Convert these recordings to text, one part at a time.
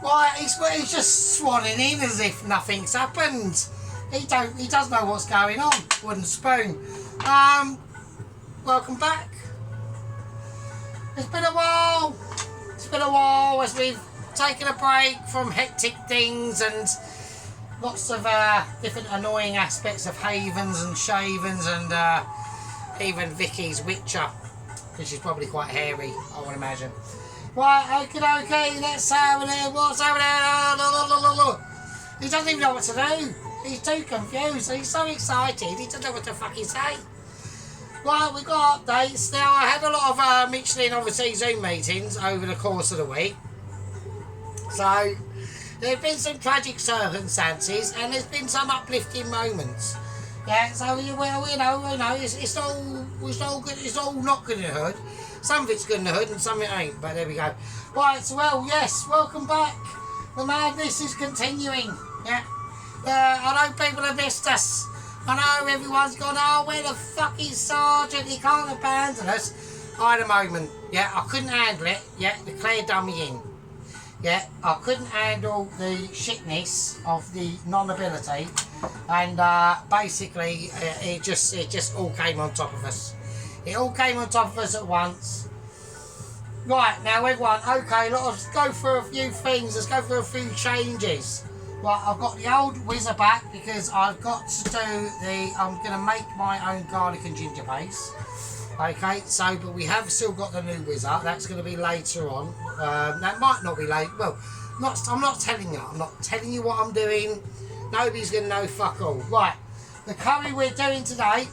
Why, he's just swanning in as if nothing's happened. He does know what's going on. Wooden spoon. Welcome back. It's been a while. It's been a while as we've taken a break from hectic things and lots of different annoying aspects of havens and shavens and even Vicky's Witcher, because she's probably quite hairy, I would imagine. Right, okay, let's have it. What's happening? He doesn't even know what to do. He's too confused. He's so excited. He doesn't know what to fucking say. Right, we've got updates. Now, I had a lot of Michelin overseas Zoom meetings over the course of the week. So, there have been some tragic circumstances and there's been some uplifting moments. Yeah, so, well, we know, it's all good. It's all not good in the hood. Some of it's good in the hood and some of it ain't, but there we go. Right, so, well, yes, welcome back. The madness is continuing. Yeah. I know people have missed us. I know everyone's gone, oh, where the fuck is Sergeant? He can't abandon us. I had a moment. Yeah, I couldn't handle it. Yeah, declared dummy in. Yeah, I couldn't handle the shitness of the non-ability. And basically, it just all came on top of us. It all came on top of us at once. Right, now everyone, okay, let's go through a few things. Let's go through a few changes. Right, I've got the old whizzer back because I've got to do I'm going to make my own garlic and ginger paste. Okay, so, but we have still got the new whizzer. That's going to be later on. That might not be late. Well, I'm not telling you. I'm not telling you what I'm doing. Nobody's going to know fuck all. Right, the curry we're doing today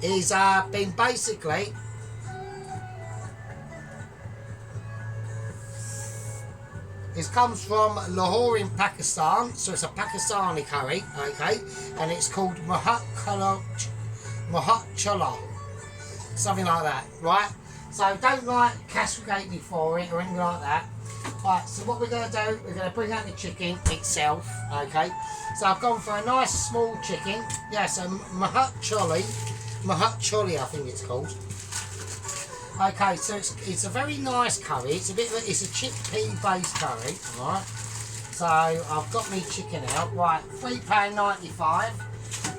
is been basically... It comes from Lahore in Pakistan, so it's a Pakistani curry, okay, and it's called Murgh Chorley, something like that, right? So don't like castigate me for it or anything like that. Right, so what we're going to do, we're going to bring out the chicken itself, okay? So I've gone for a nice small chicken, yeah, so Murgh Chorley I think it's called. Okay, so it's a very nice curry. It's a chickpea based curry, alright. So I've got me chicken out. Right, £3.95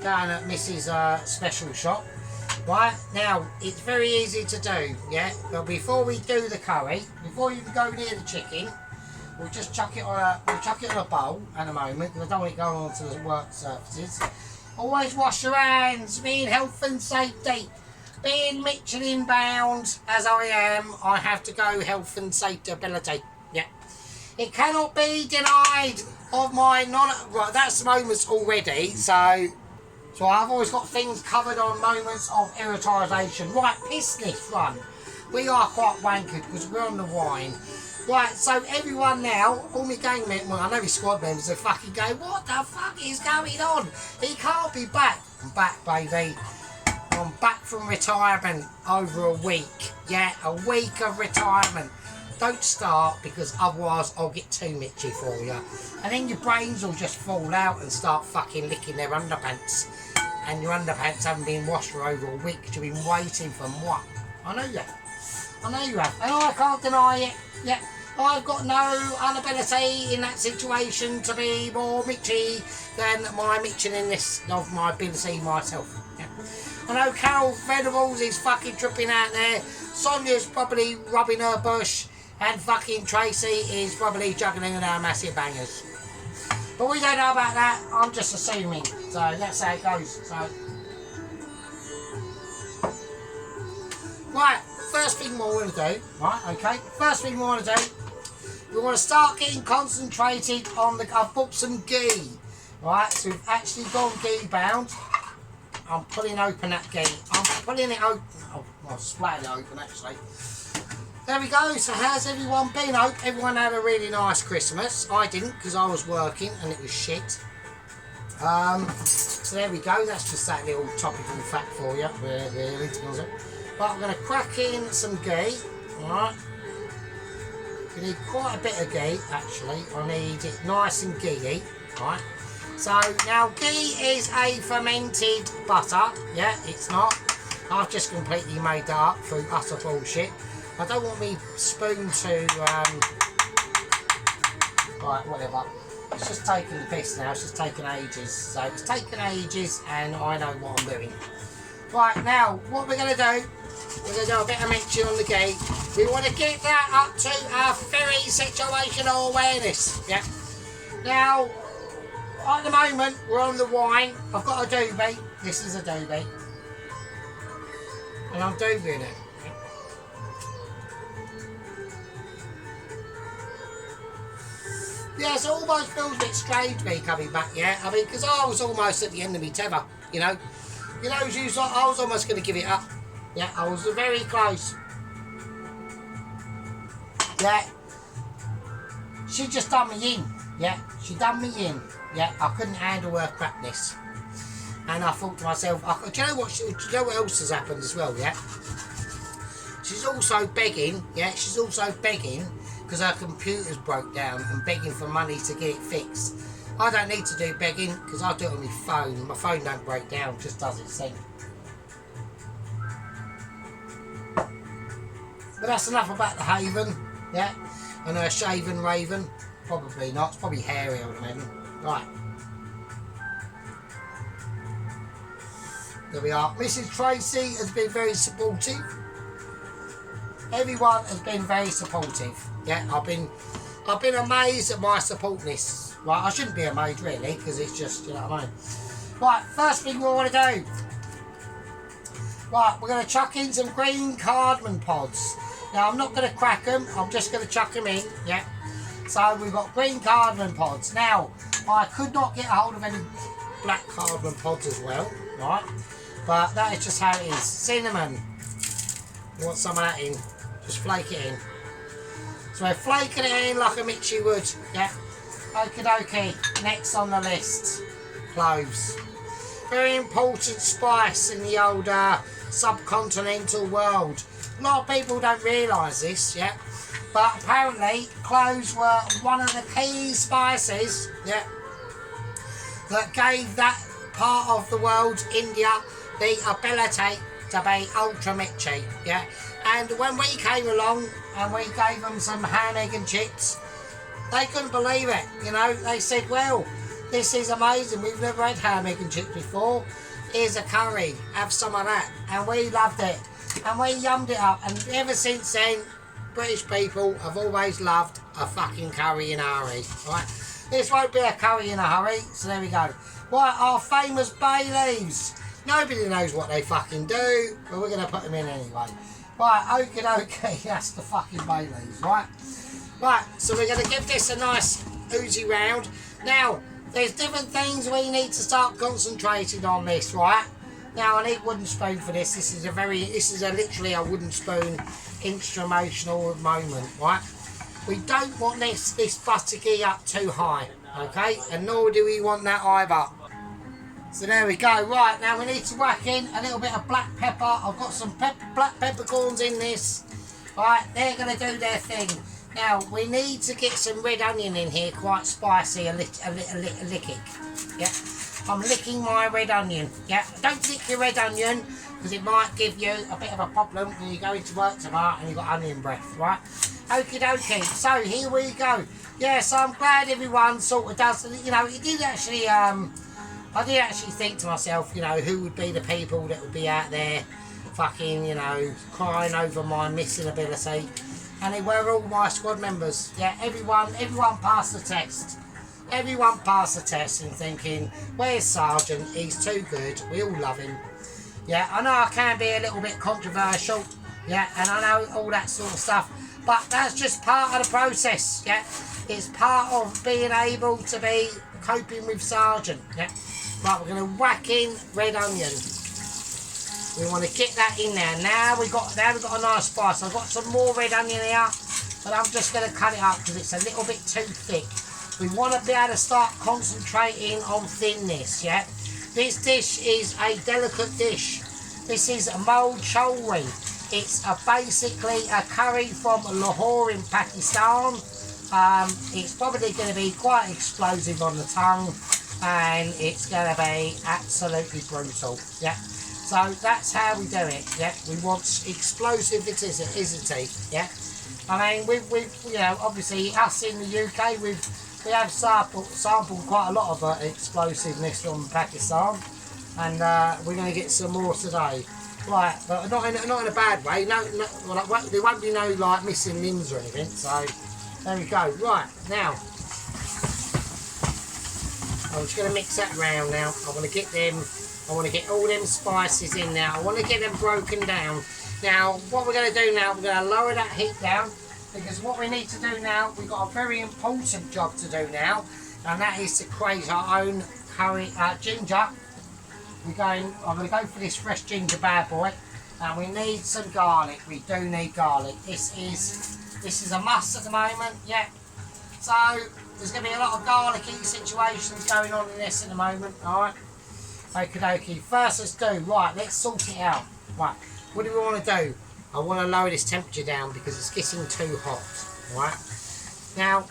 down at Mrs. Special Shop. Right, now it's very easy to do, yeah. But before we do the curry, before you go near the chicken, we'll just chuck it on a bowl at a moment, because I don't want it going onto the work surfaces. Always wash your hands, mean health and safety. Being Michelin bound as I am, I have to go health and safety ability. Yeah. It cannot be denied of my right, that's moments already, so I've always got things covered on moments of irritation. Right, piss this run. We are quite wankered because we're on the wine. Right, so everyone now, all my gang members, well, I know my squad members are fucking going, what the fuck is going on? He can't be back. I'm back, baby. I'm back from retirement over a week. Yeah, a week of retirement. Don't start, because otherwise I'll get too mitchy for you. And then your brains will just fall out and start fucking licking their underpants. And your underpants haven't been washed for over a week because you've been waiting for what? I know you have. I know you have. And I can't deny it. Yeah, I've got no inability in that situation to be more mitchy than my mitchiness of my ability myself. Yeah. I know Carol Venables is fucking tripping out there. Sonia's probably rubbing her bush. And fucking Tracy is probably juggling with our massive bangers. But we don't know about that. I'm just assuming. So that's how it goes. So, right, first thing we want to do. Right, okay. First thing we want to do. We want to start getting concentrated on the... I've bought some ghee. Right, so we've actually gone ghee bound. I'm pulling open that ghee. I'm pulling it open. Oh, I'll splat it open actually. There we go. So how's everyone been? I hope everyone had a really nice Christmas. I didn't, because I was working and it was shit. So there we go. That's just that little topical fact for you. But I'm going to crack in some ghee. Alright. You need quite a bit of ghee actually. I need it nice and ghee-y. Right. So now ghee is a fermented butter. Yeah, it's not. I've just completely made that up through utter bullshit. I don't want me spoon to Right, whatever. It's just taking the piss now. It's just taking ages. So it's taking ages, and I know what I'm doing. Right, now what we're going to do, we're going to do a bit of mention on the gate. We want to get that up to our very situational awareness. Yeah. Now, at the moment, we're on the wine. I've got a doobie. This is a doobie. And I'm doobieing it. Yeah, so it almost feels a bit strange me coming back, yeah? I mean, because I was almost at the end of my tether, you know? You know, I was almost going to give it up. Yeah, I was very close. Yeah. She just done me in. Yeah, she done me in. Yeah, I couldn't handle her crapness. And I thought to myself, do you know what else has happened as well, yeah? She's also begging, yeah, she's also begging because her computer's broke down and begging for money to get it fixed. I don't need to do begging because I do it on my phone. My phone don't break down, just does its thing. But that's enough about the Haven, yeah, and her shaven raven. Probably not, it's probably hairy, I would imagine. Right. There we are. Mrs. Tracy has been very supportive. Everyone has been very supportive. Yeah, I've been amazed at my supportness. Right, I shouldn't be amazed really, because it's just, you know what I mean. Right, first thing we want to do. Right, we're going to chuck in some green cardamom pods. Now, I'm not going to crack them, I'm just going to chuck them in, yeah. So, we've got green cardamom pods. Now, I could not get a hold of any black cardamom pods as well, right? But that is just how it is. Cinnamon. You want some of that in. Just flake it in. So we're flaking it in like a Mitchy would, yeah. Okie dokie. Next on the list, cloves. Very important spice in the old subcontinental world. A lot of people don't realise this, yeah. But apparently, cloves were one of the key spices, yeah, that gave that part of the world, India, the ability to be ultra Mitchy, yeah. And when we came along and we gave them some ham, egg and chips, they couldn't believe it, you know. They said, well, this is amazing. We've never had ham, egg and chips before. Here's a curry. Have some of that. And we loved it. And we yummed it up. And ever since then, British people have always loved a fucking curry in a hurry, right? This won't be a curry in a hurry, so there we go. Right, our famous bay leaves. Nobody knows what they fucking do, but we're going to put them in anyway. Right, okie dokie, that's the fucking bay leaves, right? Right, so we're going to give this a nice oozy round. Now, there's different things we need to start concentrating on this, right? Now, I need a wooden spoon for this. This is literally a wooden spoon instrumental moment, right? We don't want this buttocky up too high, okay? And nor do we want that either. So there we go. Right, now we need to whack in a little bit of black pepper. I've got some black peppercorns in this. Right, they're going to do their thing. Now, we need to get some red onion in here, quite spicy, a licking. Yeah, I'm licking my red onion. Yeah, don't lick your red onion, because it might give you a bit of a problem when you go into work tomorrow and you've got onion breath, right? Okie dokie, so here we go. Yeah, so I'm glad everyone sort of does, you know, it did actually, I did actually think to myself, you know, who would be the people that would be out there fucking, you know, crying over my missing ability. And they were all my squad members. Yeah, everyone passed the test. Everyone passed the test and thinking, where's Sergeant? He's too good. We all love him. Yeah, I know I can be a little bit controversial. Yeah, and I know all that sort of stuff. But that's just part of the process. Yeah, it's part of being able to be coping with Sergeant. Yeah. Right, we're going to whack in red onion. We want to get that in there. Now we've got a nice spice. I've got some more red onion here, but I'm just going to cut it up because it's a little bit too thick. We want to be able to start concentrating on thinness, yeah? This dish is a delicate dish. This is a Murgh Chorley. It's basically a curry from Lahore in Pakistan. It's probably going to be quite explosive on the tongue, and it's going to be absolutely brutal, yeah? So that's how we do it, yeah? We want explosivity, yeah? I mean, we've you know, obviously us in the UK, we've we have sampled quite a lot of explosiveness from Pakistan, and we're going to get some more today. Right, but not in a bad way. No, there won't be no like missing limbs or anything. So there we go. Right now, I'm just going to mix that round now. I want to get them. I want to get all them spices in now. I want to get them broken down. Now, what we're going to do now, we're going to lower that heat down, because what we need to do now, we've got a very important job to do now, and that is to create our own curry ginger. I'm going to go for this fresh ginger bad boy, and we need some garlic. We do need garlic. This is a must at the moment. Yeah. So there's going to be a lot of garlicky situations going on in this in a moment. All right. Okie dokie. First, let's sort it out. Right. What do we want to do? I want to lower this temperature down because it's getting too hot. Right. Now,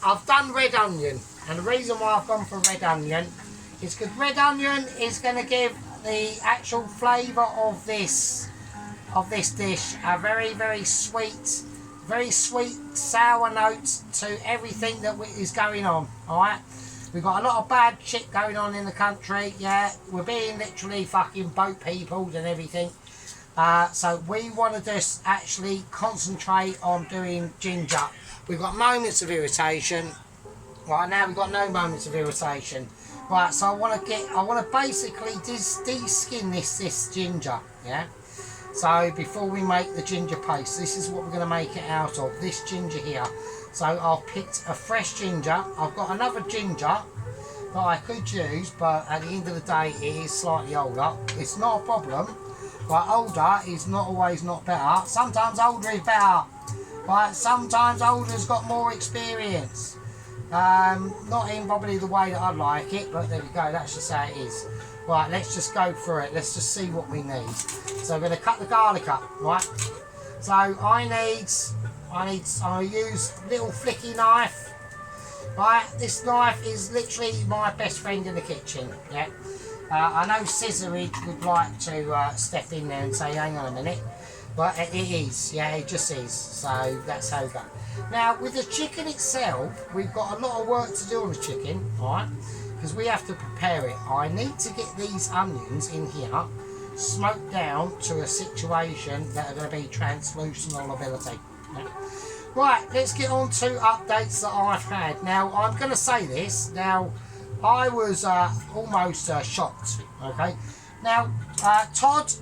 I've done red onion, and the reason why I've gone for red onion is because red onion is going to give the actual flavour of this dish a very sweet sour notes to everything that is going on. All right. We've got a lot of bad shit going on in the country. Yeah, we're being literally fucking boat peopled and everything. So we want to just actually concentrate on doing ginger. We've got moments of irritation. Right now we've got no moments of irritation. Right, so I want to basically de-skin this ginger. Yeah. So before we make the ginger paste, this is what we're going to make it out of. This ginger here. So I've picked a fresh ginger. I've got another ginger that I could use, but at the end of the day, it is slightly older. It's not a problem. But older is not always not better. Sometimes older is better. Right? Sometimes older's got more experience. Not in probably the way that I'd like it, but there we go. That's just how it is. Right, let's just go through it. Let's just see what we need. So I'm going to cut the garlic up, right? So I'm going to use a little flicky knife. Right, this knife is literally my best friend in the kitchen. Yeah. I know Scissorid would like to step in there and say, hang on a minute, but it is, yeah, it just is, so that's how it goes. Now, with the chicken itself, we've got a lot of work to do on the chicken, alright, because we have to prepare it. I need to get these onions in here smoked down to a situation that are going to be translucent ability. Yeah. Right, let's get on to updates that I've had. Now, I'm going to say this, now, I was almost shocked, okay? Now, Todd,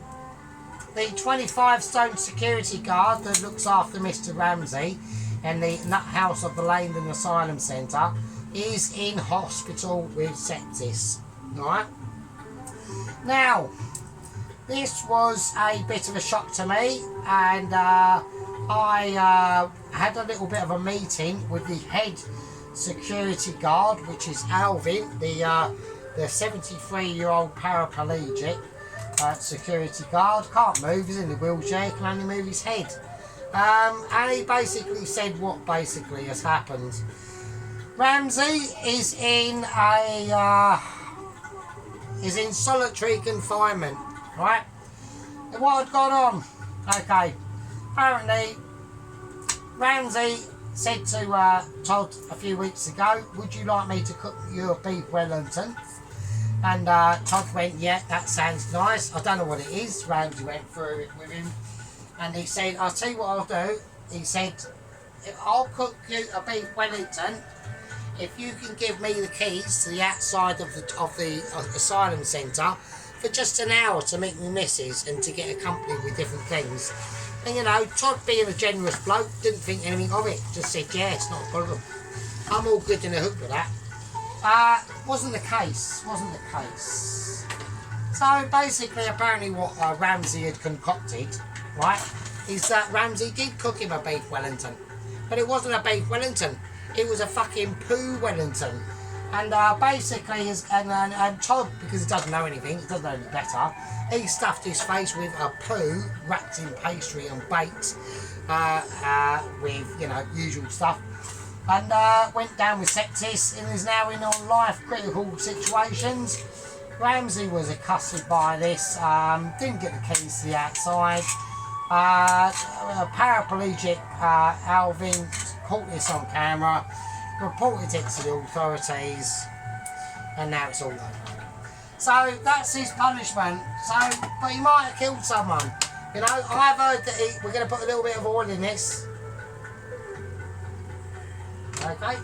the 25-stone security guard that looks after Mr. Ramsey in the nut house of the Langdon Asylum Centre, is in hospital with sepsis, right? Now, this was a bit of a shock to me, and I had a little bit of a meeting with the head security guard, which is Alvin, the 73-year-old paraplegic security guard. Can't move, he's in the wheelchair, can only move his head. And he basically said what basically has happened. Ramsey is in solitary confinement, right? And what had gone on? Okay, apparently Ramsey said to Todd a few weeks ago, would you like me to cook you a beef Wellington? And Todd went, yeah, that sounds nice. I don't know what it is. Ramsey went through it with him, and he said, I'll tell you what I'll do. He said, I'll cook you a beef Wellington if you can give me the keys to the outside of the asylum centre for just an hour to meet my missus and to get accompanied with different things. And you know, Todd, being a generous bloke, didn't think anything of it. Just said, yeah, it's not a problem. I'm all good in the hook with that. Wasn't the case. So basically, apparently what Ramsey had concocted, right, is that Ramsey did cook him a beef Wellington. But it wasn't a beef Wellington. It was a fucking poo Wellington. And basically, and Todd, because he doesn't know anything, he doesn't know any better, he stuffed his face with a poo wrapped in pastry and baked with, you know, usual stuff. And went down with sepsis and is now in on life critical situations. Ramsey was accosted by this, didn't get the keys to the outside. A paraplegic Alvin caught this on camera, reported it to the authorities, and now it's all over. So that's his punishment. So, but he might have killed someone. You know, I've heard that we're going to put a little bit of oil in this. Okay,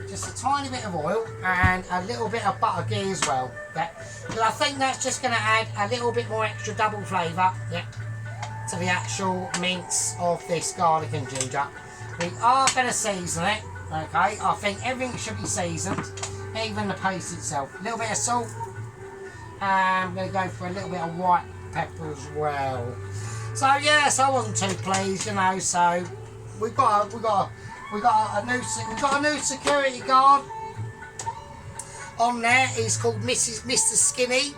just a tiny bit of oil and a little bit of butter ghee as well. Yeah, but I think that's just going to add a little bit more extra double flavour. Yeah, to the actual mince of this garlic and ginger. We are going to season it. Okay, I think everything should be seasoned, even the paste itself. A little bit of salt. And I'm going to go for a little bit of white pepper as well. So yes, I wasn't too pleased, you know. So we got a new security guard on there. He's called Mr. Skinny.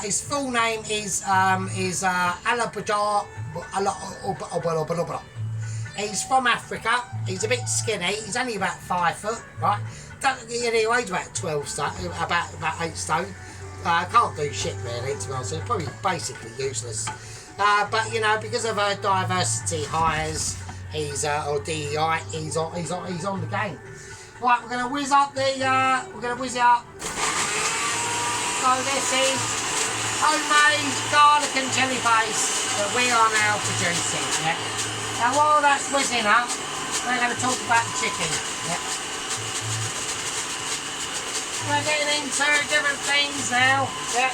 His full name is Alabajah. He's from Africa. He's a bit skinny. He's only about 5 foot, right? Anyway, he's about 12 stone, about 8 stone. Can't do shit really, to be honest. He's probably basically useless. But you know, because of her diversity hires, he's or DEI, he's on the game. Right, we're gonna whiz up the whiz it up. So this is homemade garlic and chilli paste that we are now producing. Yeah. Now while that's whizzing up, we're going to talk about the chicken. Yeah. We're getting into different things now. Yeah.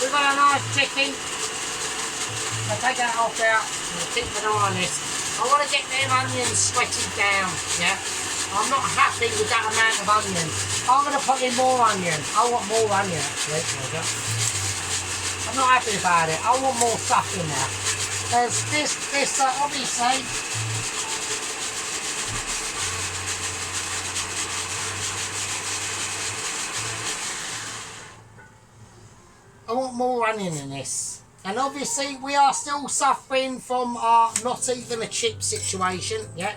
We've got a nice chicken. I'll take that off out and keep an eye on this. I want to get them onions sweated down. Yeah. I'm not happy with that amount of onion. I'm going to put in more onion. I want more onion actually. I'm not happy about it. I want more stuff in there. There's this obviously. I want more onion in this. And obviously we are still suffering from our not even a chip situation. Yeah.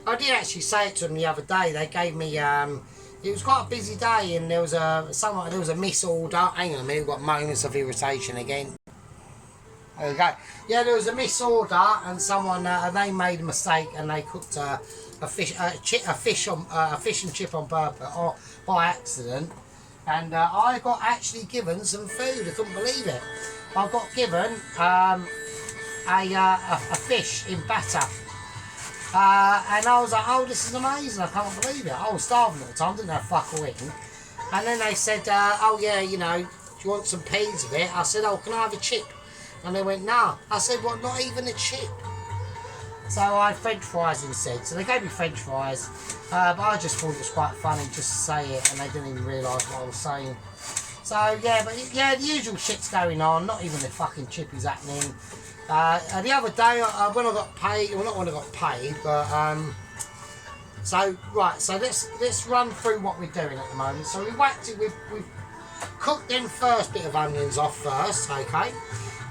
I did actually say it to them the other day. They gave me it was quite a busy day and there was a misorder. Hang on a minute, we've got moments of irritation again. There we go. Yeah, there was a misorder and someone they made a mistake and they cooked a fish and chip on purpose or by accident. And I got actually given some food. I couldn't believe it. I got given a fish in batter. And I was like, oh, this is amazing, I can't believe it. I was starving at the time, didn't have fuck all in. And then they said, oh yeah, you know, do you want some peas of it? I said, oh, can I have a chip? And they went, nah. I said, what, not even a chip? So I had French fries instead. So they gave me French fries. But I just thought it was quite funny just to say it and they didn't even realise what I was saying. So yeah, but yeah, the usual shit's going on, not even the fucking chip is happening. The other day, when I got paid, well not when I got paid, but so right, so let's run through what we're doing at the moment. So we whacked it, we've cooked them first bit of onions off first, okay,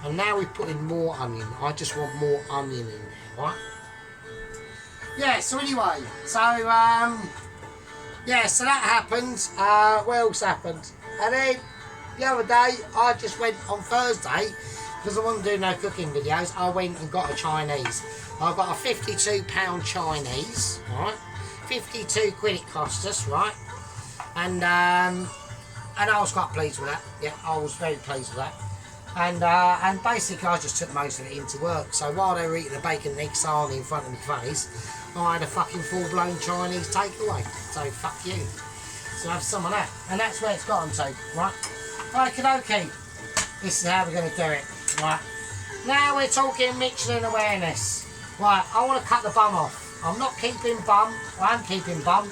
and now we've put in more onion. I just want more onion in there, right? Yeah. So anyway, so yeah, so that happened. What else happened? And then the other day, I just went on Thursday. Because I wasn't doing no cooking videos, I went and got a Chinese. I got a £52 Chinese, right? 52 quid it cost us, right? And I was quite pleased with that. Yeah, I was very pleased with that. And basically I just took most of it into work. So while they were eating the bacon and egg sarnie in front of my face, I had a fucking full-blown Chinese takeaway. So fuck you. So have some of that. And that's where it's gotten to, right? Okay. This is how we're going to do it. Right, now we're talking Michelin awareness. Right, I want to cut the bum off. I'm not keeping bum, I am keeping bum.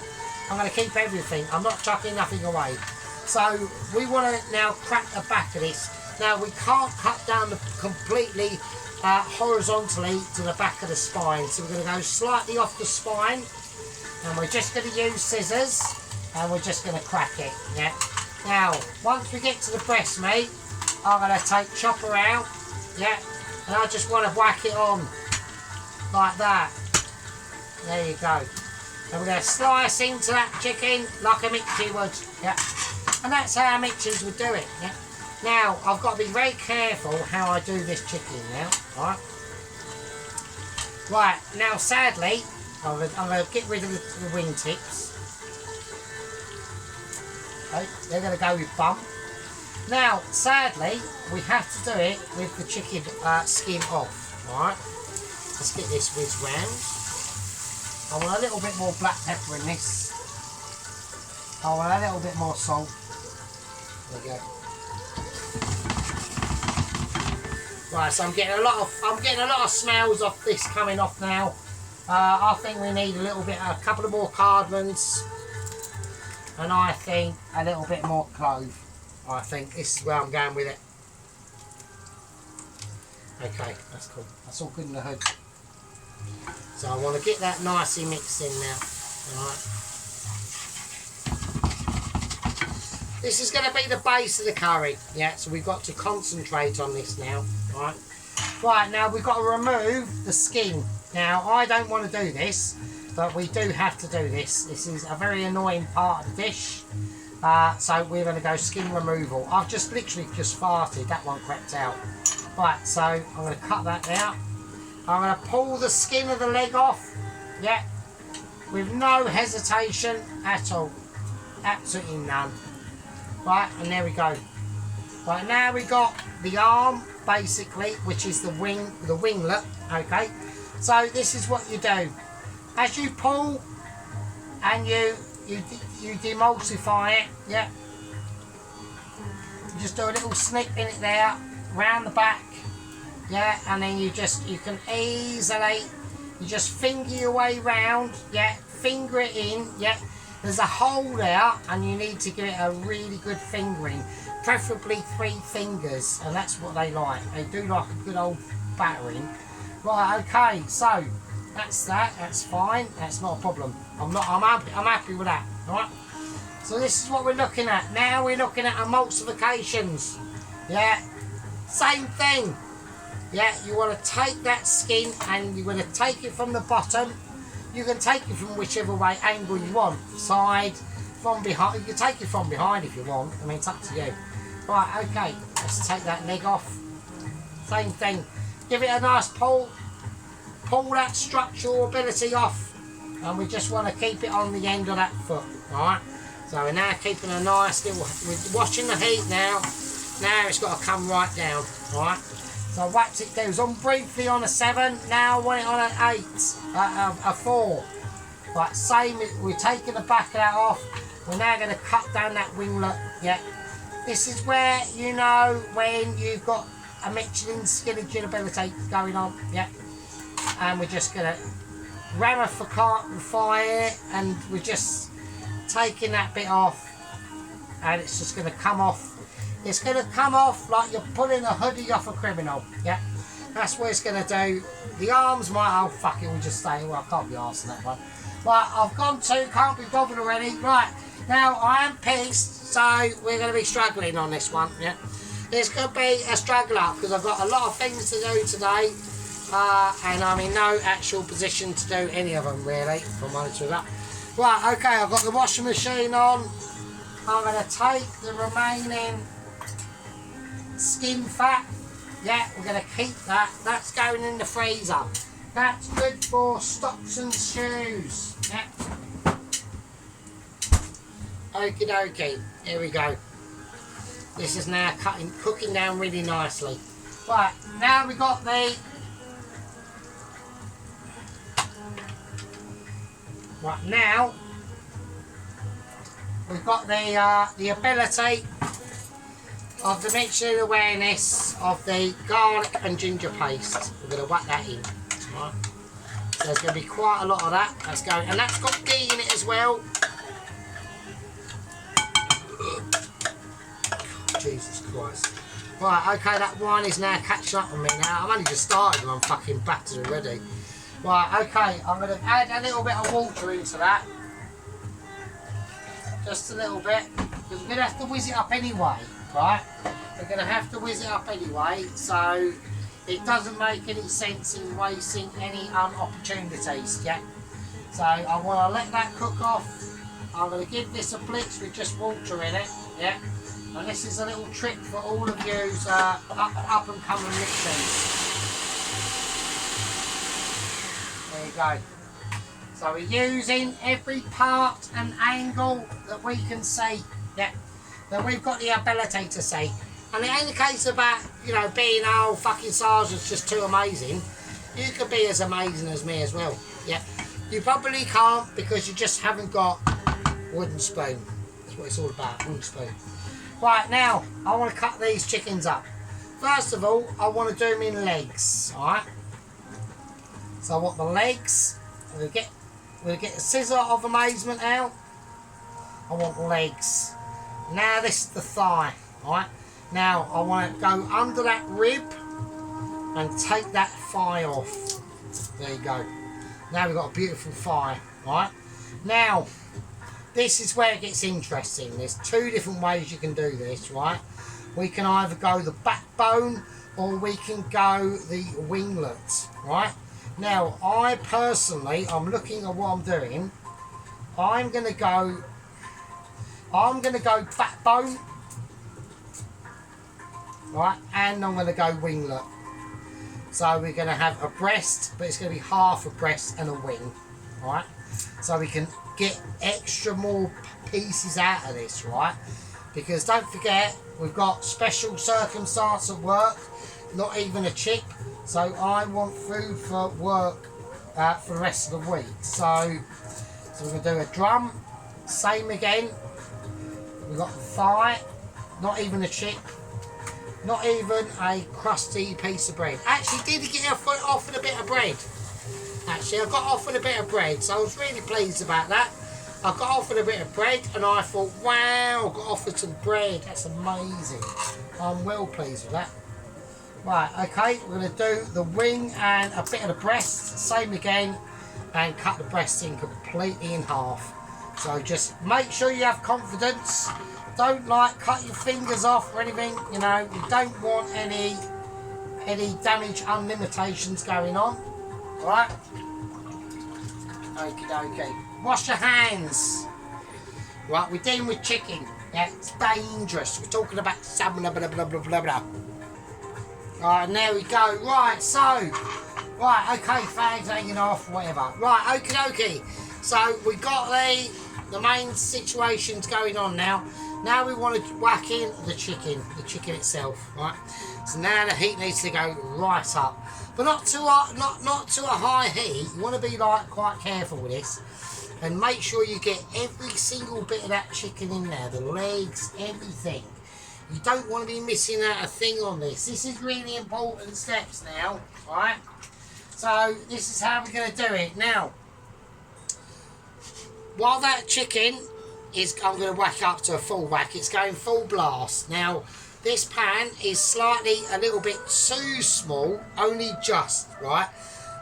I'm going to keep everything. I'm not chucking nothing away. So we want to now crack the back of this. Now we can't cut down completely horizontally to the back of the spine. So we're going to go slightly off the spine. And we're just going to use scissors. And we're just going to crack it. Yeah. Now, once we get to the breast meat, I'm going to take chopper out, yeah, and I just want to whack it on, like that. There you go. And we're going to slice into that chicken like a Mitchie would, yeah. And that's how Mitchies would do it, yeah. Now, I've got to be very careful how I do this chicken now, right. Right, now sadly, I'm going to get rid of the wing tips. Okay, they're going to go with bum. Now, sadly, we have to do it with the chicken skin off. Alright, let's get this whiz round. I want a little bit more black pepper in this. I want a little bit more salt. There we go. Right, so I'm getting a lot of smells of this coming off now. I think we need a couple of more cardamoms, and I think a little bit more clove. I think this is where I'm going with it. Okay, that's cool. That's all good in the hood. So I want to get that nicely mixed in now. Alright. This is going to be the base of the curry. Yeah, so we've got to concentrate on this now. Right. Right, now we've got to remove the skin. Now, I don't want to do this, but we do have to do this. This is a very annoying part of the dish. So we're going to go skin removal. I've literally just farted. That one crept out. Right, so I'm going to cut that out. I'm going to pull the skin of the leg off. Yeah. With no hesitation at all. Absolutely none. Right, and there we go. Right, now we got the arm, basically, which is the winglet. Okay. So this is what you do. As you pull and you demulsify it, yeah. You just do a little snip in it there, round the back, yeah, and then you can easily, you just finger your way round, yeah, finger it in, yeah. There's a hole there, and you need to give it a really good fingering, preferably 3 fingers, and that's what they like. They do like a good old battering. Right, okay, so that's fine, that's not a problem. I'm happy with that. Alright. So this is what we're looking at. Now we're looking at emulsifications. Yeah. Same thing. Yeah, you want to take that skin and you want to take it from the bottom. You can take it from whichever way angle you want. Side, from behind. You can take it from behind if you want. I mean, it's up to you. Right, okay. Let's take that leg off. Same thing. Give it a nice pull. Pull that structural ability off. And we just want to keep it on the end of that foot. Alright. So we're now keeping a nice little... We're watching the heat now. Now it's got to come right down. Alright. So what's it do? It's on briefly on a 7. Now I want it on an 8. A 4. Right, same. We're taking the back of that off. We're now going to cut down that winglet. Yeah. This is where you know when you've got a Michelin skillage ability going on. Yeah. And we're just going to ramify it, and we're just taking that bit off, and it's just going to come off. It's going to come off like you're pulling a hoodie off a criminal. Yeah, that's what it's going to do. The arms might, oh fuck it, we'll just stay. Well, I can't be arsed that one. Right, I've gone to, can't be bothered already. Right, now I am pissed, so we're going to be struggling on this one. Yeah, it's going to be a struggle up because I've got a lot of things to do today. And I'm in no actual position to do any of them really, if I'm honest with that. Right, okay, I've got the washing machine on. I'm going to take the remaining skin fat. Yeah, we're going to keep that. That's going in the freezer. That's good for stocks and shoes. Yeah. Okie dokie, here we go. This is now cooking down really nicely. Right, now we've got the... Right, now we've got the ability of the Michelin awareness of the garlic and ginger paste. We're going to whack that in. Right. So there's going to be quite a lot of that. That's going, and that's got ghee in it as well. Jesus Christ. Right, okay, that wine is now catching up on me now. I've only just started and I'm fucking battered already. Right, okay, I'm going to add a little bit of water into that. Just a little bit. Because we're going to have to whiz it up anyway, right? We're going to have to whiz it up anyway, so it doesn't make any sense in wasting any opportunities, yeah? So I want to let that cook off. I'm going to give this a blitz with just water in it, yeah? And this is a little trick for all of you up and coming mixers. There you go. So we're using every part and angle that we can see. Yeah. that we've got the ability to see. And it ain't a case about, you know, being, oh, fucking sergeant's just too amazing. You could be as amazing as me as well. Yeah. You probably can't because you just haven't got wooden spoon. That's what it's all about, wooden spoon. Right, now, I want to cut these chickens up. First of all, I want to do them in legs, alright? So I want the legs. We'll get a scissor of amazement out. I want legs. Now this is the thigh, alright? Now I want to go under that rib and take that thigh off. There you go. Now we've got a beautiful thigh, alright? Now, this is where it gets interesting. There's two different ways you can do this, right? We can either go the backbone or we can go the winglet, right? Now, I personally, I'm looking at what I'm doing. I'm going to go backbone, right? And I'm going to go winglet. So we're going to have a breast, but it's going to be half a breast and a wing, right? So we can get extra more pieces out of this, right? Because don't forget, we've got special circumstance at work, not even a chip. So I want food for work for the rest of the week. So we're going to do a drum, same again. We've got the thigh, not even a chip, not even a crusty piece of bread. Actually, did get offered a bit of bread. Actually, I got offered a bit of bread, so I was really pleased about that. I got offered a bit of bread and I thought, wow, I got offered some bread. That's amazing. I'm well pleased with that. Right, okay, we're going to do the wing and a bit of the breast, same again, and cut the breast in completely in half. So just make sure you have confidence. Don't like cut your fingers off or anything, you know. You don't want any damage and limitations going on. Alright? Okie dokie. Wash your hands. Right, we're dealing with chicken. Yeah, it's dangerous. We're talking about some blah blah blah blah blah blah. Alright, and there we go. Right, so right, okay, fags hanging off, whatever. Right, okie dokie. So we got the main situations going on now. Now we want to whack in the chicken itself, right? So now the heat needs to go right up, but not to a high heat. You want to be like quite careful with this, and make sure you get every single bit of that chicken in there, the legs, everything. You don't want to be missing out a thing on this. This is really important steps now, right? So this is how we're going to do it now. While that chicken is, I'm going to whack up to a full whack. It's going full blast. Now, this pan is slightly a little bit too small, only just, right?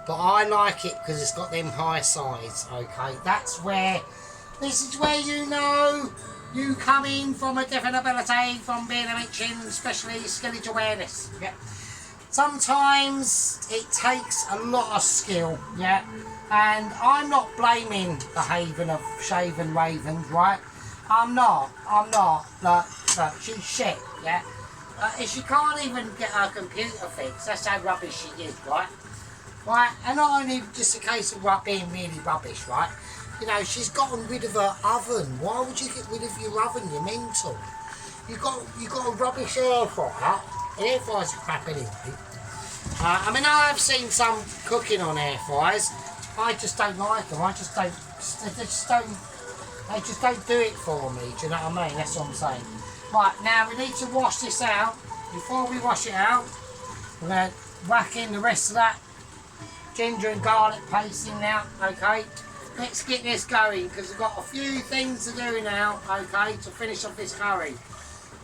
But I like it because it's got them high sides, okay? This is where you know you come in from a different ability, from being a mention, especially skillage awareness, yeah? Sometimes it takes a lot of skill, yeah? And I'm not blaming the haven of shaven ravens, right? I'm not. Look, she's shit, yeah? She can't even get her computer fixed. That's how rubbish she is, right? Right, and not only just a case of being really rubbish, right? You know, she's gotten rid of her oven. Why would you get rid of your oven? You're mental. You got a rubbish air fryer. An air fryer's crap anyway. I mean, I have seen some cooking on air fryers. I just don't like them. They just don't do it for me. Do you know what I mean? That's what I'm saying. Right, now we need to wash this out. Before we wash it out, we're going to whack in the rest of that ginger and garlic paste in now, okay? Let's get this going because we've got a few things to do now, okay, to finish off this curry.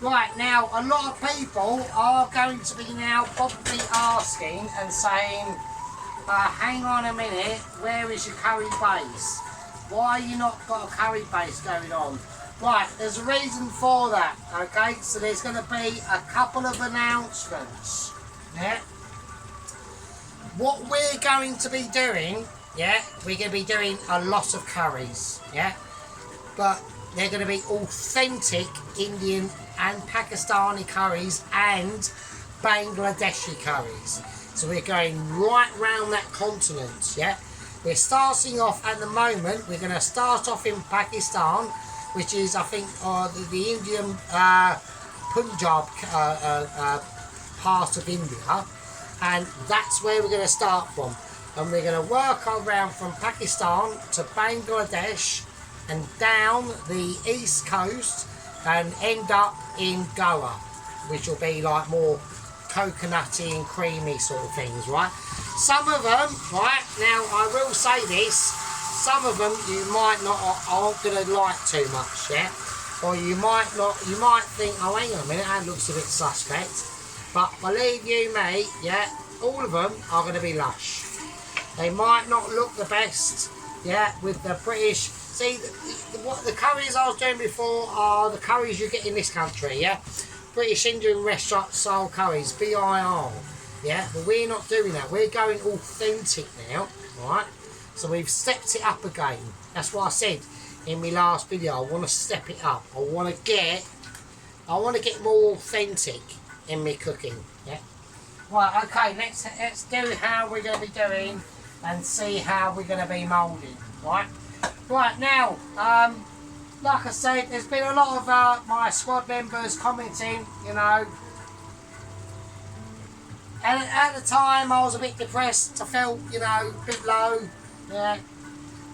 Right, now a lot of people are going to be now probably asking and saying, hang on a minute, where is your curry base? Why you not got a curry base going on? Right, there's a reason for that, okay? So there's going to be a couple of announcements, yeah? What we're going to be doing, yeah, we're going to be doing a lot of curries, yeah? But they're going to be authentic Indian and Pakistani curries and Bangladeshi curries. So we're going right round that continent, yeah? We're starting off at the moment, we're going to start off in Pakistan. which is I think the Indian Punjab part of India, and that's where we're going to start from. And we're going to work our round from Pakistan to Bangladesh and down the east coast and end up in Goa, which will be like more coconutty and creamy sort of things, right? Some of them, right, now I will say this, some of them you might not aren't going to like too much, yeah? Or you might think, oh hang on a minute, that looks a bit suspect. But believe you me, yeah, all of them are going to be lush. They might not look the best, yeah, with the British. See, what the curries I was doing before are the curries you get in this country, yeah? British Indian restaurant style curries, BIR, yeah? But we're not doing that. We're going authentic now, right? So we've stepped it up again. That's what I said in my last video. I want to step it up. I want to get more authentic in my cooking, yeah? Right, okay, let's do how we're going to be doing and see how we're going to be moulding, right? Right, now, like I said, there's been a lot of my squad members commenting, you know, and at the time I was a bit depressed. I felt, you know, a bit low, yeah,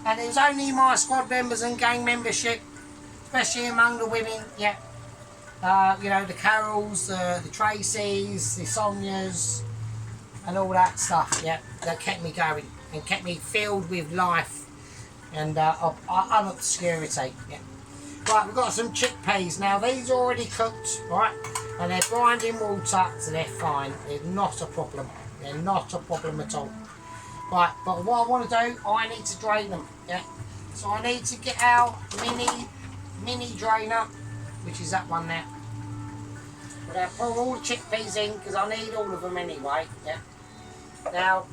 and it was only my squad members and gang membership, especially among the women, yeah, you know, the Carols, the Tracys, the Sonias, and all that stuff, yeah, that kept me going and kept me filled with life and unobscurity, yeah. Right, we've got some chickpeas now. These are already cooked, right, and they're brined in water, so they're fine. They're not a problem. They're not a problem at all. Right, but what I want to do, I need to drain them, yeah. So I need to get our mini drainer, which is that one there. But I'll pour all the chickpeas in because I need all of them anyway, yeah. Now,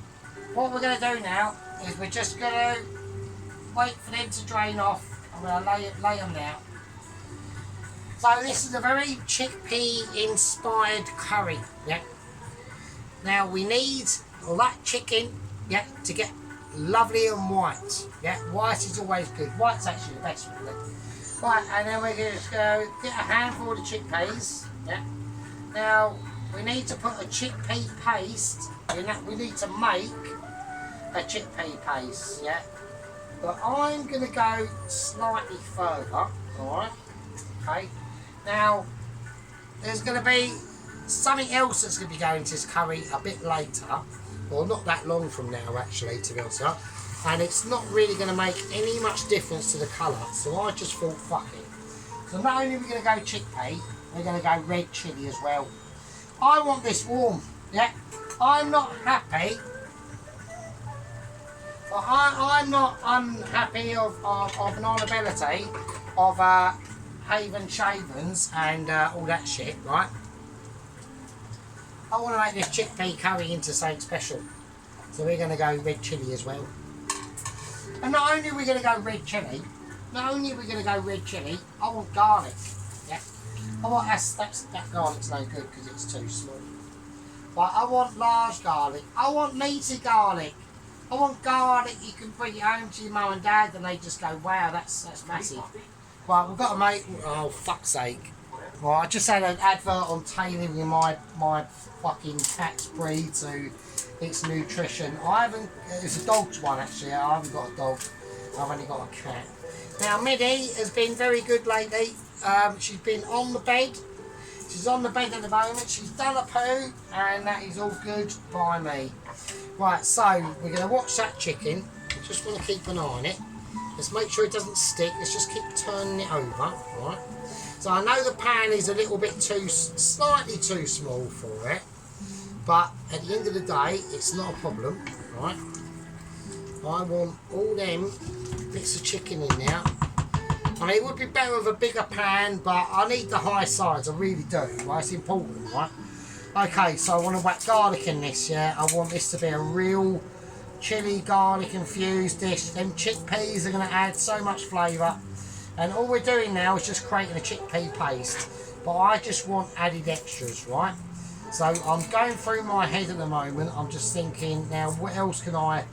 what we're going to do now is we're just going to wait for them to drain off. I'm going to lay them down. So this is a very chickpea inspired curry, yeah. Now we need all that chicken, yeah, to get lovely and white, yeah. White is always good. White's actually the best one. Right, and then we're going to go get a handful of the chickpeas, yeah. Now we need to put a chickpea paste. We need to make a chickpea paste, yeah. But I'm going to go slightly further, alright, okay. Now, there's going to be something else that's going to be going to this curry a bit later, or not that long from now actually, to be honest with you, and it's not really going to make any much difference to the colour, so I just thought, fuck it. So not only are we going to go chickpea, we're going to go red chilli as well. I want this warm, yeah. I'm not happy. But I'm not unhappy of knowledgeability of Haven Shavens and all that shit, right? I want to make this chickpea curry into something special. So we're going to go red chilli as well. And not only are we going to go red chilli, I want garlic. Yeah. I want that garlic's no good because it's too small. But I want large garlic. I want meaty garlic. I want garlic you can bring it home to your mum and dad and they just go, wow, that's massive. Right, we've got to make, oh fuck's sake. Right, I just had an advert on tailoring my fucking cat's breed to its nutrition. It's a dog's one actually, I haven't got a dog, I've only got a cat. Now Minnie has been very good lately. She's been on the bed. She's on the bed at the moment. She's done a poo and that is all good by me. Right, so we're going to watch that chicken. We just want to keep an eye on it. Let's make sure it doesn't stick. Let's just keep turning it over. Right. So I know the pan is a little bit slightly too small for it, but at the end of the day, it's not a problem. Right. I want all them bits of chicken in there. I mean, it would be better with a bigger pan, but I need the high sides. I really do. Right, it's important, right? Okay, so I want to whack garlic in this, yeah? I want this to be a real chilli garlic infused dish. Them chickpeas are going to add so much flavour. And all we're doing now is just creating a chickpea paste. But I just want added extras, right? So I'm going through my head at the moment. I'm just thinking, now what else can I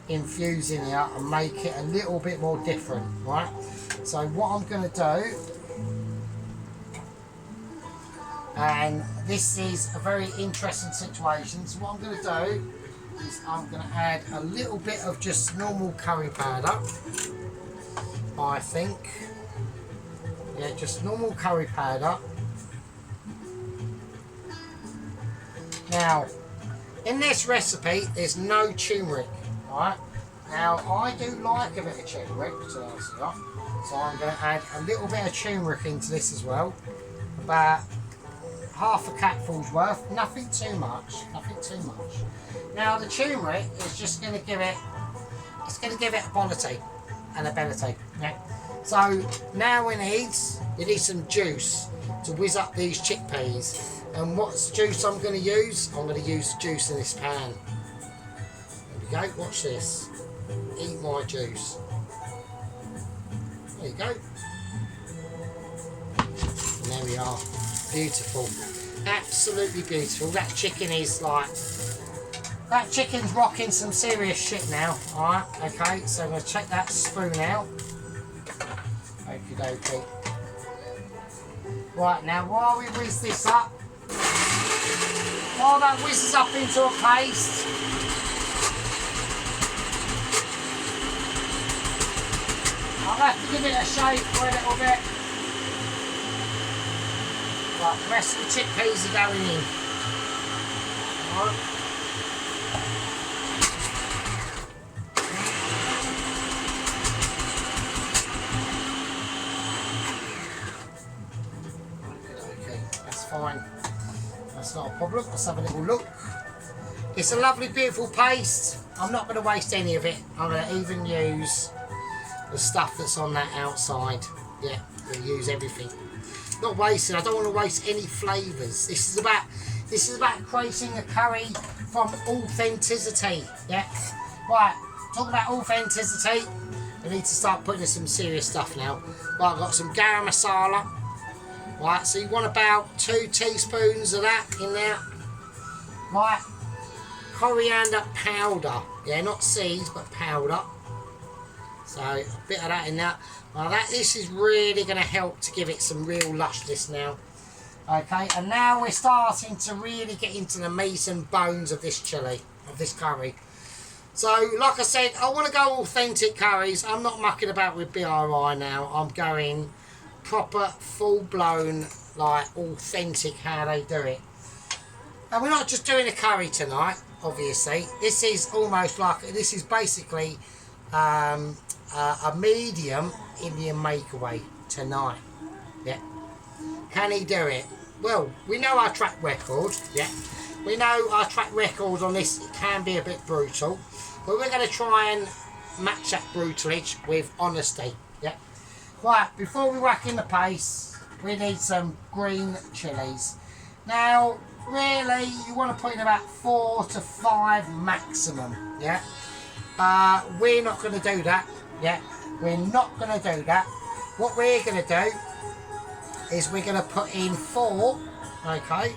infusing it and make it a little bit more different, right? So what I'm going to do, and this is a very interesting situation, so what I'm going to do is I'm going to add a little bit of just normal curry powder, I think. Yeah, just normal curry powder. Now, in this recipe, there's no turmeric, right? Now, I do like a bit of turmeric, so I'm going to add a little bit of turmeric into this as well. About half a capful's worth, nothing too much, nothing too much. Now, the turmeric is just going to give it, it's going to give it a quality and ability, yeah? So, now we need some juice to whiz up these chickpeas. And what's the juice I'm going to use? I'm going to use the juice in this pan. There we go, watch this. Eat my juice. There you go. And there we are. Beautiful. Absolutely beautiful. That chicken is like... That chicken's rocking some serious shit now. Alright, okay, so I'm going to check that spoon out. Okie dokie. Right, now while we whiz this up, while that whizzes up into a paste, I'll have to give it a shake for a little bit. Right, the rest of the chickpeas are going in. Alright. Okay, that's fine. That's not a problem. Let's have a little look. It's a lovely, beautiful paste. I'm not going to waste any of it. I'm going to even use the stuff that's on that outside. Yeah, we'll use everything. Not wasting. I don't want to waste any flavours. This is about creating a curry from authenticity. Yeah. Right. Talk about authenticity. We need to start putting in some serious stuff now. Right. I've got some garam masala. Right, so you want about 2 teaspoons of that in there. Right, coriander powder. Yeah, not seeds, but powder. So, a bit of that in there. Now, this is really going to help to give it some real lushness now. Okay, and now we're starting to really get into the meat and bones of this chilli, of this curry. So, like I said, I want to go authentic curries. I'm not mucking about with BRI now. I'm going proper, full-blown, like, authentic how they do it. And we're not just doing a curry tonight, obviously. This is almost like, this is basically a medium Indian makeaway tonight. Yeah. Can he do it? Well, we know our track record. Yeah. We know our track record on this. It can be a bit brutal. But we're going to try and match that brutalage with honesty. Yeah. Right, before we whack in the paste, we need some green chilies. Now, really, you want to put in about 4 to 5 maximum, yeah? We're not going to do that, yeah? We're not going to do that. What we're going to do is we're going to put in 4, okay?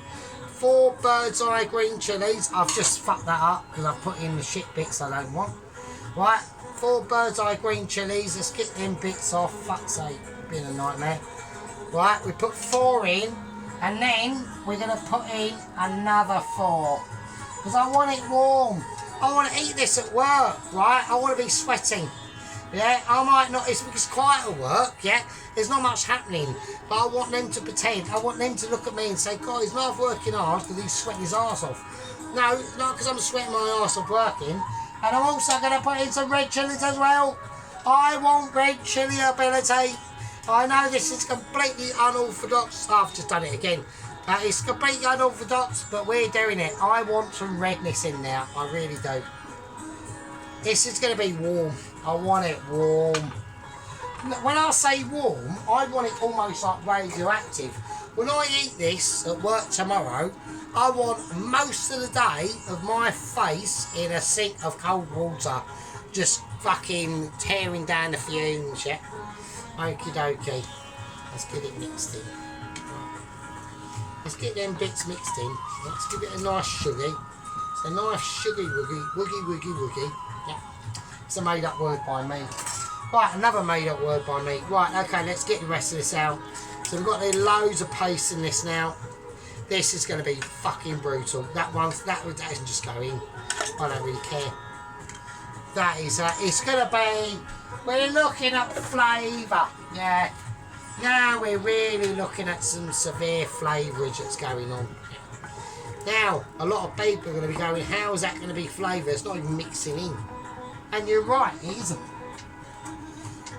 4 bird's eye green chilies. I've just fucked that up because I've put in the shit bits I don't want. Right, 4 bird's eye green chilies. Let's get them bits off. Fuck's sake, been a nightmare. Right, we put 4 in, and then we're going to put in another 4 because I want it warm. I want to eat this at work, right? I want to be sweating. Yeah, I might not, it's quiet at work, yeah? There's not much happening, but I want them to pretend. I want them to look at me and say, God, he's not working hard because he's sweating his arse off. No, not because I'm sweating my arse off working. And I'm also going to put in some red chilies as well. I want red chili ability. I know this is completely unorthodox. I've just done it again. It's completely unorthodox, but we're doing it. I want some redness in there. I really do. This is going to be warm. I want it warm. When I say warm, I want it almost like radioactive. When I eat this at work tomorrow, I want most of the day of my face in a sink of cold water, just fucking tearing down the fumes, yeah? Okie dokie. Let's get it mixed in. Let's get them bits mixed in. Let's give it a nice sugar. It's a nice sugary woogie, woogie. Yeah. It's a made up word by me. Right, another made up word by me. Right, okay, let's get the rest of this out. So we've got loads of paste in this now. This is going to be fucking brutal. That doesn't just go in. I don't really care. That is, it's going to be, we're looking at flavour. Yeah. Now we're really looking at some severe flavourage that's going on. Now, a lot of people are going to be going, how is that going to be flavour? It's not even mixing in. And you're right, it isn't.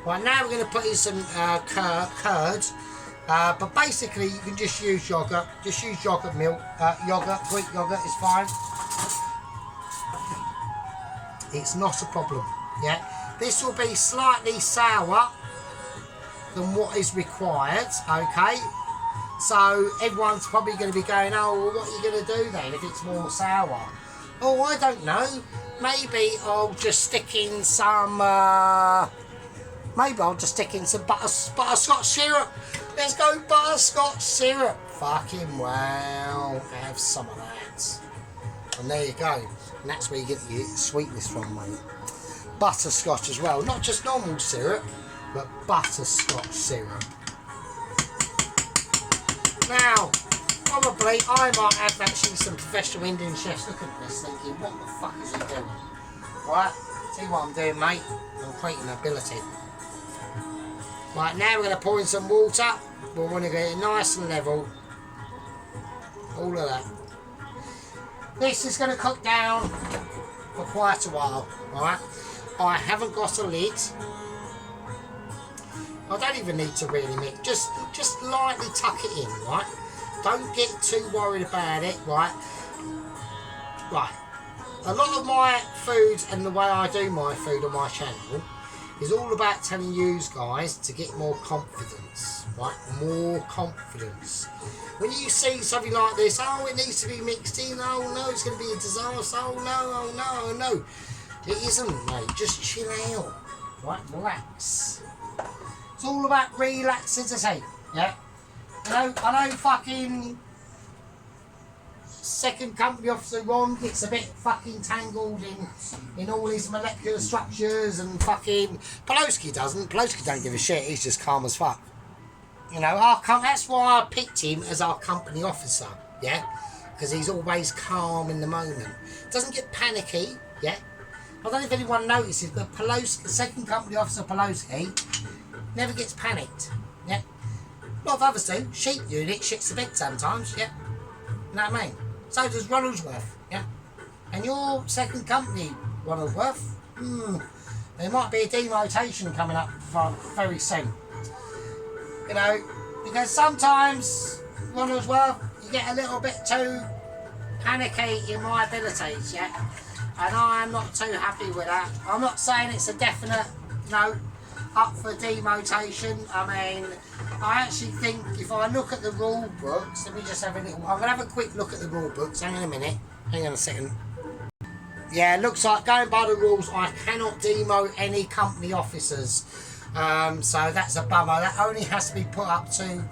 Right, now we're going to put in some curd. But basically, you can just use yogurt. Just use yogurt milk. Greek yogurt is fine. It's not a problem. Yeah, this will be slightly sour than what is required. Okay, so everyone's probably going to be going, oh, well, what are you going to do then if it's more sour? Oh, I don't know. Maybe I'll just stick in some. Maybe I'll just stick in some butterscotch syrup. Let's go butterscotch syrup. Fucking wow. Have some of that. And there you go. And that's where you get your sweetness from, mate. Butterscotch as well. Not just normal syrup, but butterscotch syrup. Now, probably I might have actually some professional Indian chefs looking at this thinking, what the fuck is he doing? Right, see what I'm doing, mate? I'm creating ability. Right, now we're going to pour in some water. We want to get it nice and level. All of that. This is going to cook down for quite a while, right? I haven't got a lid. I don't even need to really mix. Just lightly tuck it in, right? Don't get too worried about it, right? Right. A lot of my food and the way I do my food on my channel is all about telling you guys to get more confidence, right? More confidence. When you see something like this, oh, it needs to be mixed in, oh no, it's going to be a disaster, oh no, oh no, oh no. It isn't, mate. Just chill out, right? Relax. It's all about relaxing, yeah? I know fucking second company officer Ron gets a bit fucking tangled in all his molecular structures and fucking Pelosi doesn't. Pelosi don't give a shit. He's just calm as fuck. You know, that's why I picked him as our company officer. Yeah, because he's always calm in the moment. Doesn't get panicky. Yeah. I don't know if anyone notices, but Pelosi, the second company officer Pelosi, never gets panicked. Yeah. A lot of others do. Sheep unit shits the bed sometimes. Yeah. You know what I mean? So does Ronaldsworth, yeah? And your second company, Ronaldsworth, there might be a demotation coming up very soon. You know, because sometimes, Ronaldsworth, you get a little bit too panicky in my abilities, yeah? And I'm not too happy with that. I'm not saying it's a definite, no, up for demotation. I mean, I actually think if I look at the rule books, let me just have a little, I'm going to have a quick look at the rule books. Hang on a minute. Hang on a second. Yeah, it looks like going by the rules, I cannot demote any company officers. So that's a bummer. That only has to be put up to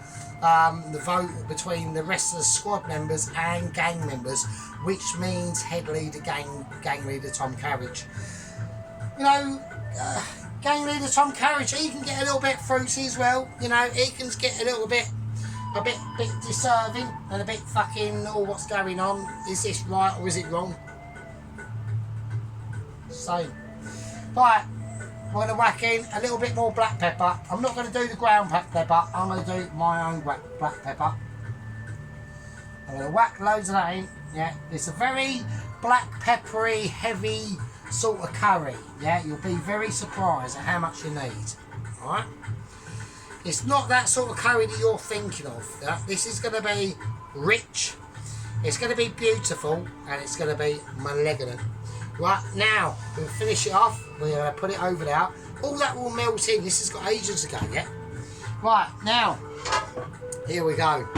the vote between the rest of the squad members and gang members, which means head leader, gang leader Tom Carriage. You know, gang leader Tom Carriage, he can get a little bit fruity as well. You know, he can get a little bit deserving and a bit fucking, oh, what's going on? Is this right or is it wrong? So, right, we're going to whack in a little bit more black pepper. I'm not going to do the ground black pepper. I'm going to do my own black pepper. I'm going to whack loads of that in. Yeah, it's a very black peppery, heavy sort of curry. Yeah, you'll be very surprised at how much you need. Alright? It's not that sort of curry that you're thinking of. Yeah? This is going to be rich, it's going to be beautiful, and it's going to be malignant. Right, now, we'll finish it off. We're going to put it over there. All that will melt in. This has got ages to go, yeah? Right, now, here we go.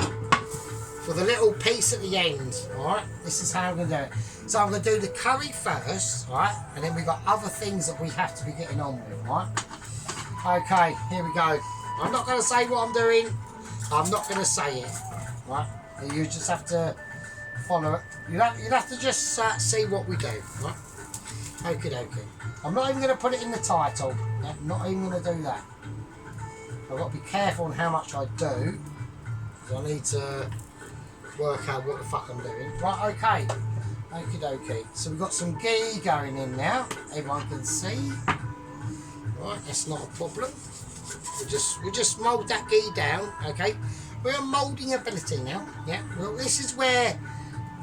For the little piece at the end, alright? This is how I'm going to do it. So I'm going to do the curry first, right? And then we've got other things that we have to be getting on with, right? Okay, here we go. I'm not going to say what I'm doing. I'm not going to say it, right? You just have to follow it. You'll have to just see what we do, right? Okie dokie. I'm not even going to put it in the title. Yeah, not even going to do that. I've got to be careful on how much I do, because I need to work out what the fuck I'm doing. Right, okay. Okie dokie. So we've got some ghee going in now. Everyone can see. Right, that's not a problem. We just mould that ghee down. Okay. We're on moulding ability now. Yeah. Well, this is where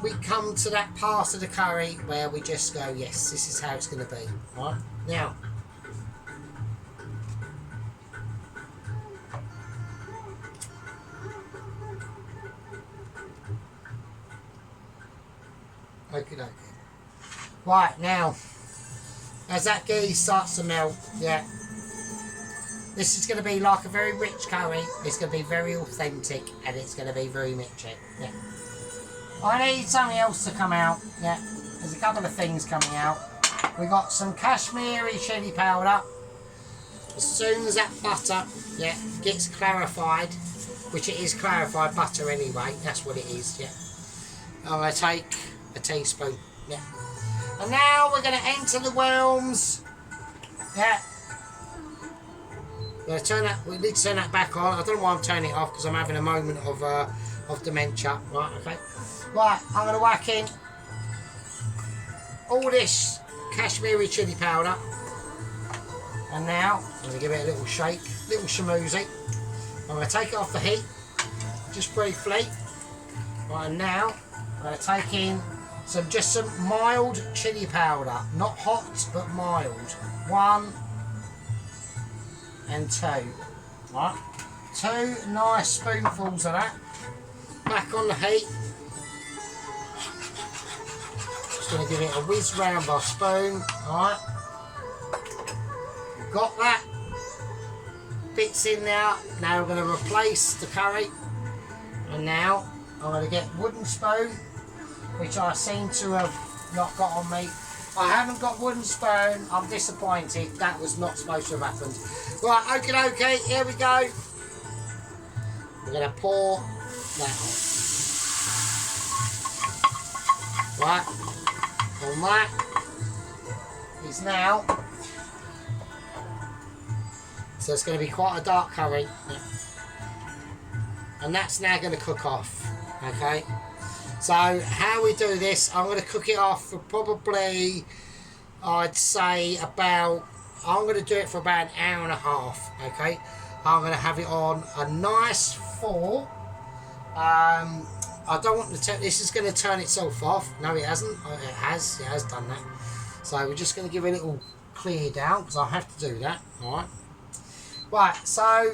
we come to that part of the curry where we just go, yes, this is how it's going to be. Right. Now. Okie dokie. Right, now, as that ghee starts to melt, yeah, this is going to be like a very rich curry. It's going to be very authentic, and it's going to be very mitchy. Yeah. I need something else to come out. Yeah, there's a couple of things coming out. We got some Kashmiri chili powder. As soon as that butter, yeah, gets clarified, which it is clarified butter anyway, that's what it is. Yeah, I'm going to take a teaspoon. Yeah, and now we're going to enter the worms. Yeah. We need to turn that back on. I don't know why I'm turning it off, because I'm having a moment of dementia. Right, okay. Right, I'm going to whack in all this Kashmiri chili powder. And now, I'm going to give it a little shake, little schmoozy. I'm going to take it off the heat, just briefly. Right, and now, I'm going to take in just some mild chili powder. Not hot, but mild. 1 and 2. Right, 2 nice spoonfuls of that. Back on the heat. Just going to give it a whiz round by spoon. Alright. Got that. Bits in there. Now we're going to replace the curry. And now I'm going to get wooden spoon, which I seem to have not got on me. I haven't got wooden spoon. I'm disappointed. That was not supposed to have happened. Right, okay, here we go. We're going to pour that on. Right, on that is now. So it's going to be quite a dark curry. Yeah. And that's now going to cook off. Okay. So how we do this, I'm going to cook it off for probably, I'd say about, I'm going to do it for about an hour and a half, okay? I'm going to have it on a nice 4. I don't want to, this is going to turn itself off. No, it hasn't. It has done that. So we're just going to give it a little clear down, because I have to do that, alright? Right, so,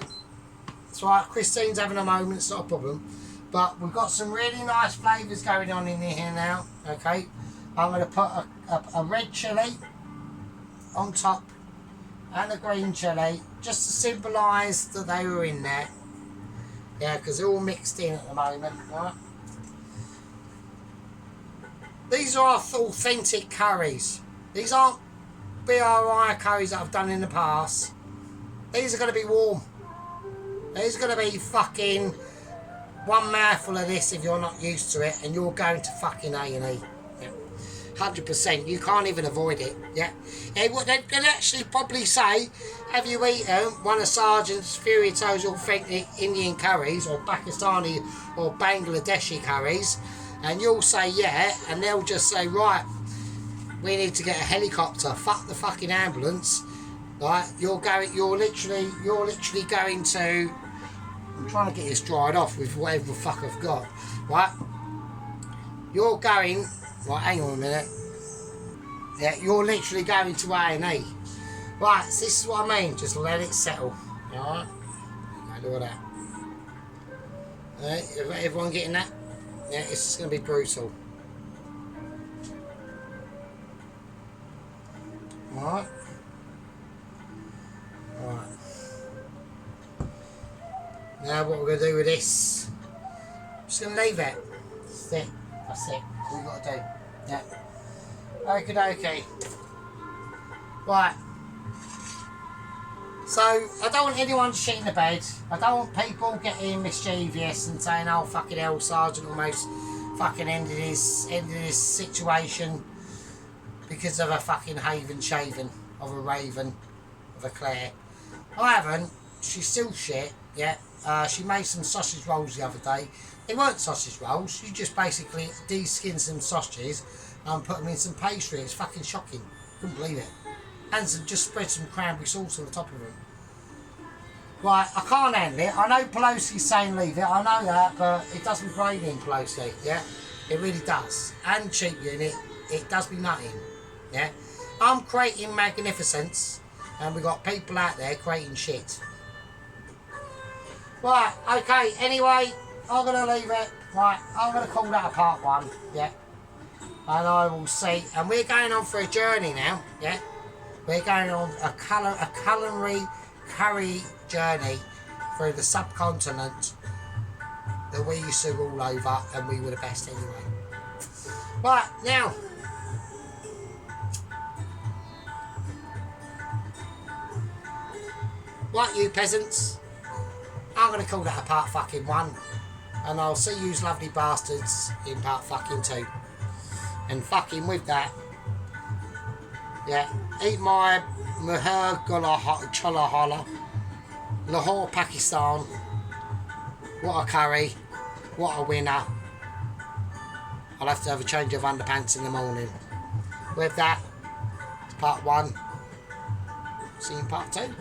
it's right, Christine's having a moment, it's not a problem. But we've got some really nice flavours going on in here now, okay? I'm going to put a red chilli on top and a green chilli, just to symbolise that they were in there. Yeah, because they're all mixed in at the moment, right? These are authentic curries. These aren't BRI curries that I've done in the past. These are going to be warm. These are going to be fucking... one mouthful of this if you're not used to it, and you're going to fucking A&E. Yeah. 100%. You can't even avoid it. Yeah. And what they can actually probably say, have you eaten one of Sergeant Furito's authentic Indian curries, or Pakistani or Bangladeshi curries? And you'll say yeah, and they'll just say, right, we need to get a helicopter. Fuck the fucking ambulance. Right? You're literally going to. I'm trying to get this dried off with whatever the fuck I've got. Right? You're going... Right, hang on a minute. Yeah, you're literally going to A&E. Right, so this is what I mean. Just let it settle. Alright? Okay, look at that. Alright, everyone getting that? Yeah, it's just going to be brutal. Alright? Alright. Now what we're going to do with this, I'm just going to leave it. That's it. That's it. That's what we've got to do. Yeah. Okay. Right. So, I don't want anyone shit in the bed. I don't want people getting mischievous and saying, oh fucking hell, Sergeant almost fucking ended his situation. because of a fucking haven shaving of a raven of a Claire. I haven't. She's still shit. Yeah. She made some sausage rolls the other day. They weren't sausage rolls. You just basically de-skin some sausages and put them in some pastry. It's fucking shocking. Couldn't believe it. And just spread some cranberry sauce on the top of them. Right, I can't handle it. I know Pelosi's saying leave it. I know that, but it does me gravy in Pelosi. Yeah, it really does. And cheap unit, it does me nothing. Yeah, I'm creating magnificence, and we got people out there creating shit. Right, okay. Anyway, I'm gonna leave it. Right, I'm gonna call that a part 1. Yeah, and I will see. And we're going on for a journey now. Yeah, we're going on a culinary curry journey through the subcontinent that we used to rule over, and we were the best anyway. Right, now, right, you peasants, I'm going to call that a part fucking 1, and I'll see yous lovely bastards in part fucking 2. And fucking with that, yeah, eat my Murgh Chorley, Lahore, Pakistan. What a curry. What a winner. I'll have to have a change of underpants in the morning. With that, it's part 1. See you in part 2.